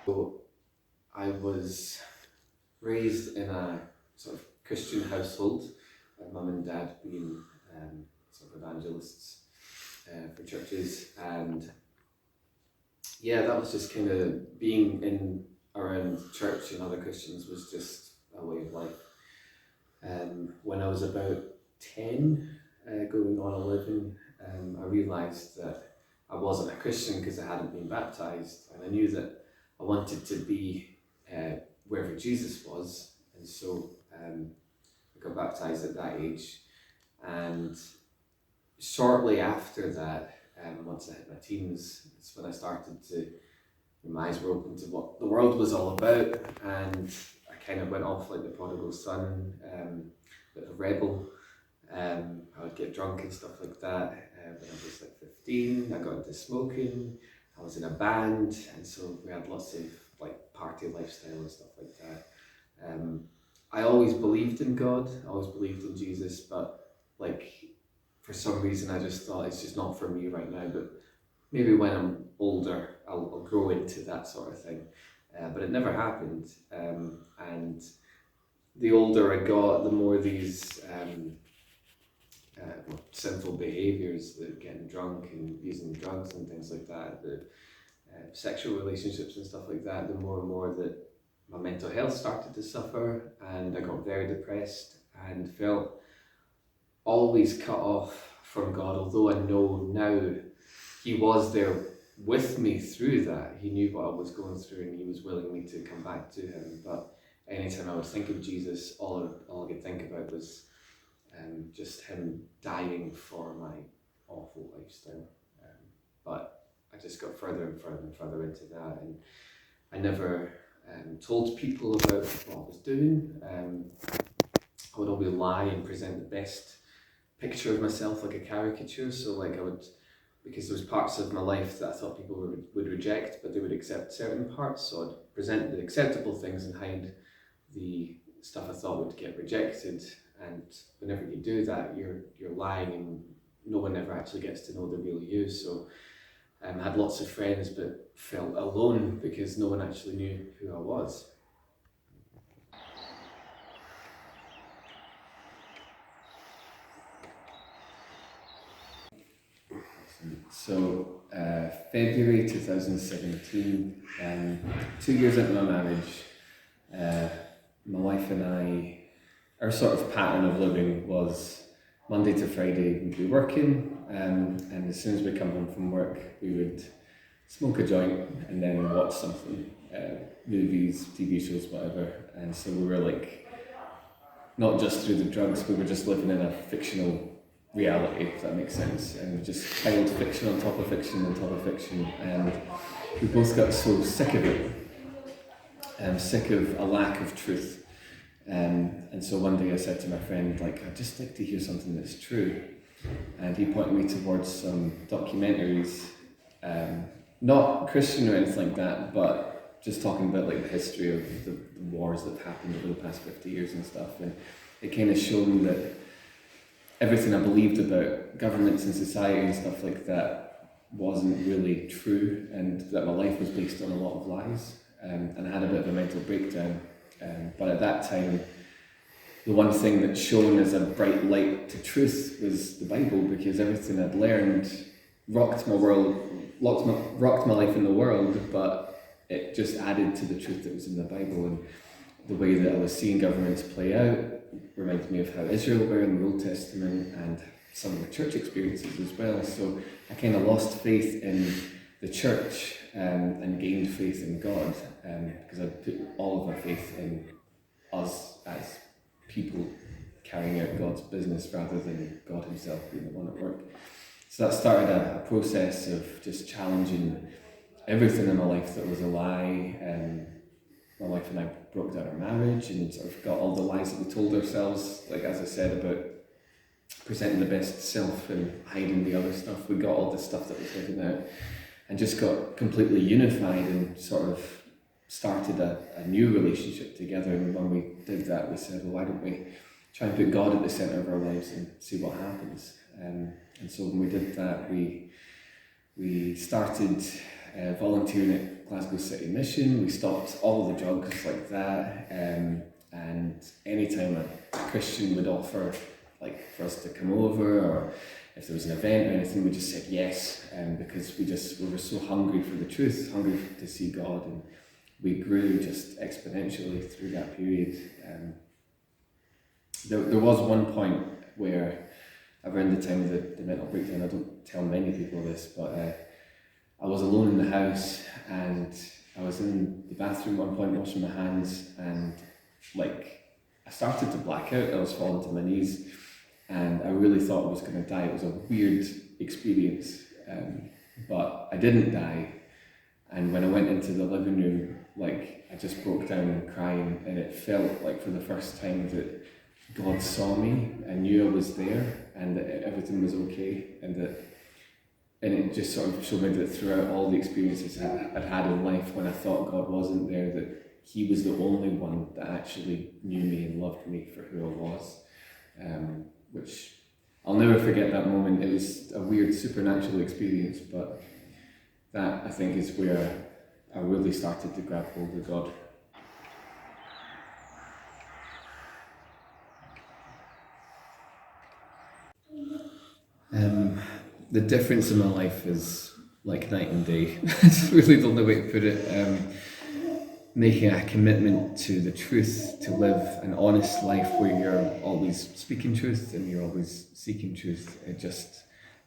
So I was raised in a sort of Christian household, with mum and dad being sort of evangelists for churches, and yeah, that was just kind of being in around church and other Christians was just a way of life. When I was about 10, going on 11, I realised that I wasn't a Christian because I hadn't been baptised, and I knew that I wanted to be wherever Jesus was, and so I got baptised at that age. And shortly after that, once I hit my teens, it's when I started to, my eyes were open to what the world was all about, and I kind of went off like the prodigal son, a bit of a rebel. I would get drunk and stuff like that. When I was like 15, I got into smoking. I was in a band, and so we had lots of like party lifestyle and stuff like that. I always believed in God, I always believed in Jesus, but like for some reason I just thought it's just not for me right now. But maybe when I'm older, I'll grow into that sort of thing. But it never happened. And the older I got, the more these sinful behaviours, the getting drunk and using drugs and things like that, the sexual relationships and stuff like that, the more and more that my mental health started to suffer, and I got very depressed and felt always cut off from God. Although I know now He was there with me through that. He knew what I was going through, and He was willing me to come back to Him. But anytime I would think of Jesus, all I could think about was just Him dying for my awful lifestyle. But I just got further and further and further into that, and I never told people about what I was doing. I would always lie and present the best picture of myself, like a caricature. So like I would, because there was parts of my life that I thought people would reject, but they would accept certain parts. So I'd present the acceptable things and hide the stuff I thought would get rejected. And whenever you do that, you're lying, and no one ever actually gets to know the real you. So I had lots of friends, but felt alone because no one actually knew who I was. So February 2017, 2 years into my marriage, my wife and I, our sort of pattern of living was Monday to Friday we'd be working, and as soon as we come home from work we would smoke a joint and then watch something, movies, TV shows, whatever. And so we were like, not just through the drugs, we were just living in a fictional reality, if that makes sense. And we just piled fiction on top of fiction on top of fiction, and we both got so sick of it, sick of a lack of truth. And so one day I said to my friend, like, I'd just like to hear something that's true. And he pointed me towards some documentaries, not Christian or anything like that, but just talking about like the history of the wars that have happened over the past 50 years and stuff. And it kind of showed me that everything I believed about governments and society and stuff like that wasn't really true, and that my life was based on a lot of lies. And I had a bit of a mental breakdown. But at that time, the one thing that shone as a bright light to truth was the Bible, because everything I'd learned rocked my life in the world, but it just added to the truth that was in the Bible. And the way that I was seeing governments play out reminded me of how Israel were in the Old Testament, and some of the church experiences as well. So I kind of lost faith in the church, and gained faith in God, because I put all of my faith in us as people carrying out God's business rather than God Himself being the one at work. So that started a process of just challenging everything in my life that was a lie. My wife and I broke down our marriage and sort of got all the lies that we told ourselves, like as I said, about presenting the best self and hiding the other stuff. We got all the stuff that was hidden out, and just got completely unified and sort of started a new relationship together. And when we did that, we said, well, why don't we try and put God at the centre of our lives and see what happens? And so when we did that, we We started volunteering at Glasgow City Mission. We stopped all the drugs like that, and anytime a Christian would offer like for us to come over, or if there was an event or anything, we just said yes, because we were so hungry for the truth, hungry to see God, and we grew just exponentially through that period. There was one point where, around the time of the mental breakdown, I don't tell many people this, but I was alone in the house, and I was in the bathroom at one point washing my hands, and like I started to black out. I was falling to my knees, and I really thought I was going to die. It was a weird experience, but I didn't die. And when I went into the living room, like I just broke down crying, and it felt like for the first time that God saw me and knew I was there, and that everything was okay, and it just sort of showed me that throughout all the experiences I'd had in life, when I thought God wasn't there, that He was the only one that actually knew me and loved me for who I was, which I'll never forget that moment. It was a weird supernatural experience, but that, I think, is where I really started to grab hold of God. The difference in my life is like night and day. It's really the only way to put it. Making a commitment to the truth, to live an honest life where you're always speaking truth and you're always seeking truth.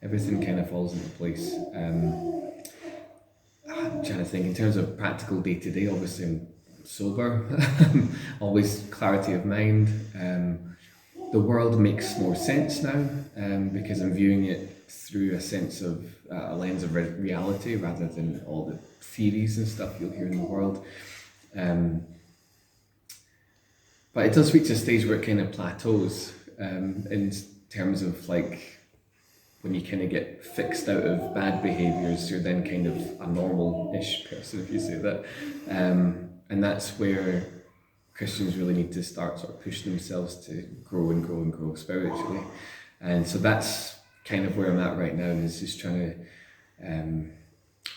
Everything kind of falls into place. I'm trying to think in terms of practical day to day. Obviously, I'm sober, always clarity of mind. The world makes more sense now, because I'm viewing it through a sense of a lens of reality rather than all the theories and stuff you'll hear in the world. But it does reach a stage where it kind of plateaus, in terms of like when you kind of get fixed out of bad behaviours, you're then kind of a normal-ish person, if you say that. And that's where Christians really need to start sort of pushing themselves to grow and grow and grow spiritually. And so that's kind of where I'm at right now, is just trying to,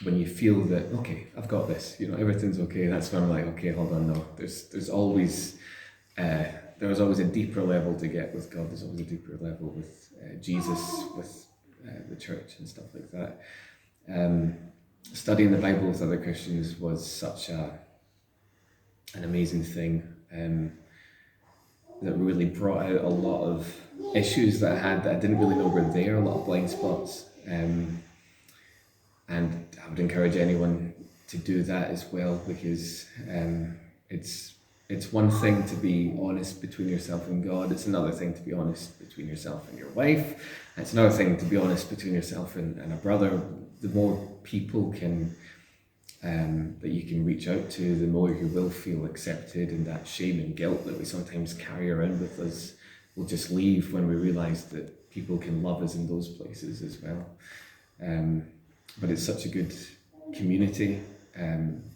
when you feel that, okay, I've got this, everything's okay, that's when I'm like, okay, hold on, no, there's always a deeper level to get with God. There's always a deeper level with Jesus, with the church and stuff like that. Studying the Bible with other Christians was such an amazing thing, that really brought out a lot of issues that I had that I didn't really know were there, a lot of blind spots. And I would encourage anyone to do that as well, because it's one thing to be honest between yourself and God. It's another thing to be honest between yourself and your wife. It's another thing to be honest between yourself and a brother. The more people that you can reach out to, the more you will feel accepted, and that shame and guilt that we sometimes carry around with us will just leave when we realise that people can love us in those places as well. But it's such a good community. And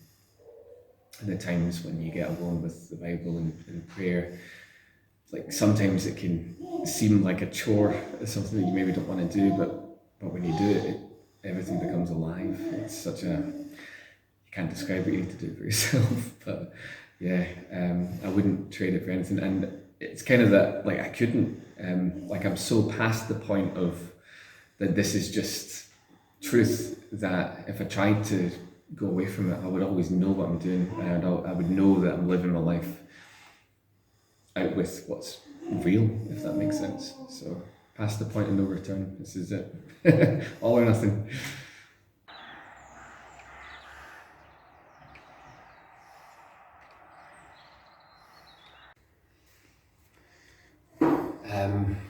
the times when you get alone with the Bible and prayer, like sometimes it can seem like a chore, something that you maybe don't want to do, but when you do it, everything becomes alive. It's such you can't describe what you need to do for yourself, but yeah, I wouldn't trade it for anything. And it's kind of that, like I couldn't, like I'm so past the point of that this is just truth, that if I tried to go away from it, I would always know what I'm doing, and I would know that I'm living my life out with what's real, if that makes sense. So past the point of no return, this is it. All or nothing.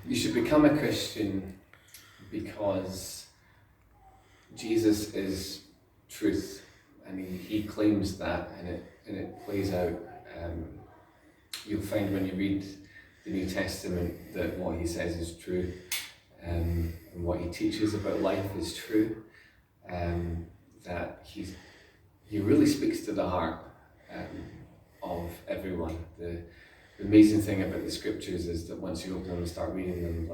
You should become a Christian because Jesus is truth, and he claims that, and it plays out. You'll find when you read the New Testament that what he says is true, and what he teaches about life is true, that he really speaks to the heart of everyone. The amazing thing about the scriptures is that once you open them and start reading them,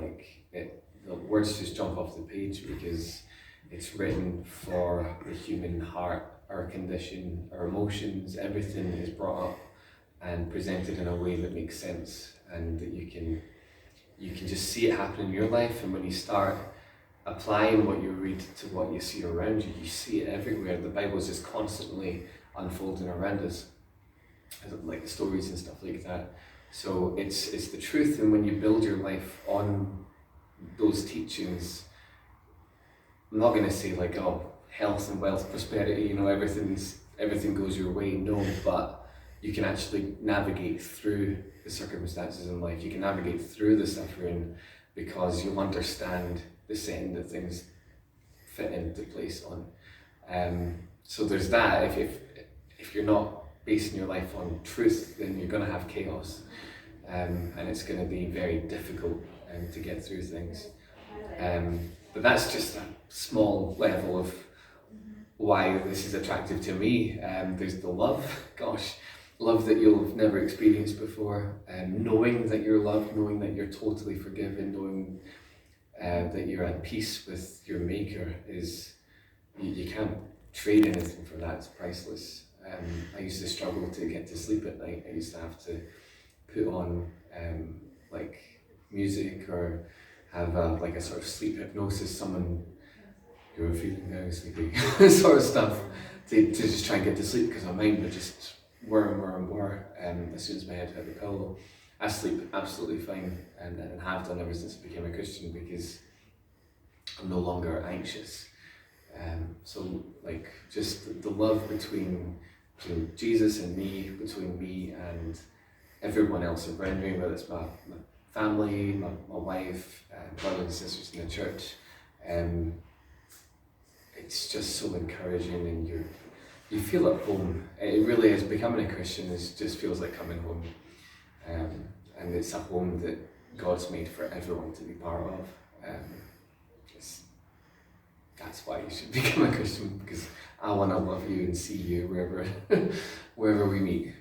the words just jump off the page, because It's written for the human heart, our condition, our emotions, everything is brought up and presented in a way that makes sense, and that you can just see it happen in your life. And when you start applying what you read to what you see around you, you see it everywhere. The Bible is just constantly unfolding around us, like stories and stuff like that. So it's the truth, and when you build your life on those teachings, I'm not going to say like, oh, health and wealth, prosperity, you know, everything goes your way. No, but you can actually navigate through the circumstances in life. You can navigate through the suffering because you'll understand the setting that things fit into place on. So there's that. If you're not basing your life on truth, then you're going to have chaos, and it's going to be very difficult to get through things. But that's just a small level of why this is attractive to me. There's the love, love that you'll have never experienced before, knowing that you're loved, knowing that you're totally forgiven, knowing that you're at peace with your Maker is, you can't trade anything for that. It's priceless. I used to struggle to get to sleep at night. I used to have to put on like music or have like a sort of sleep hypnosis, someone who were feeling very sleepy sort of stuff to just try and get to sleep, because my mind would just whir as soon as my head hit the pillow. I sleep absolutely fine, and have done ever since I became a Christian, because I'm no longer anxious. So like just the love between Jesus and me, between me and everyone else around me, whether it's my family, my wife, brothers and sisters in the church, it's just so encouraging, and you feel at home. It really is. Becoming a Christian just feels like coming home, and it's a home that God's made for everyone to be part of. That's why you should become a Christian, because I want to love you and see you wherever we meet.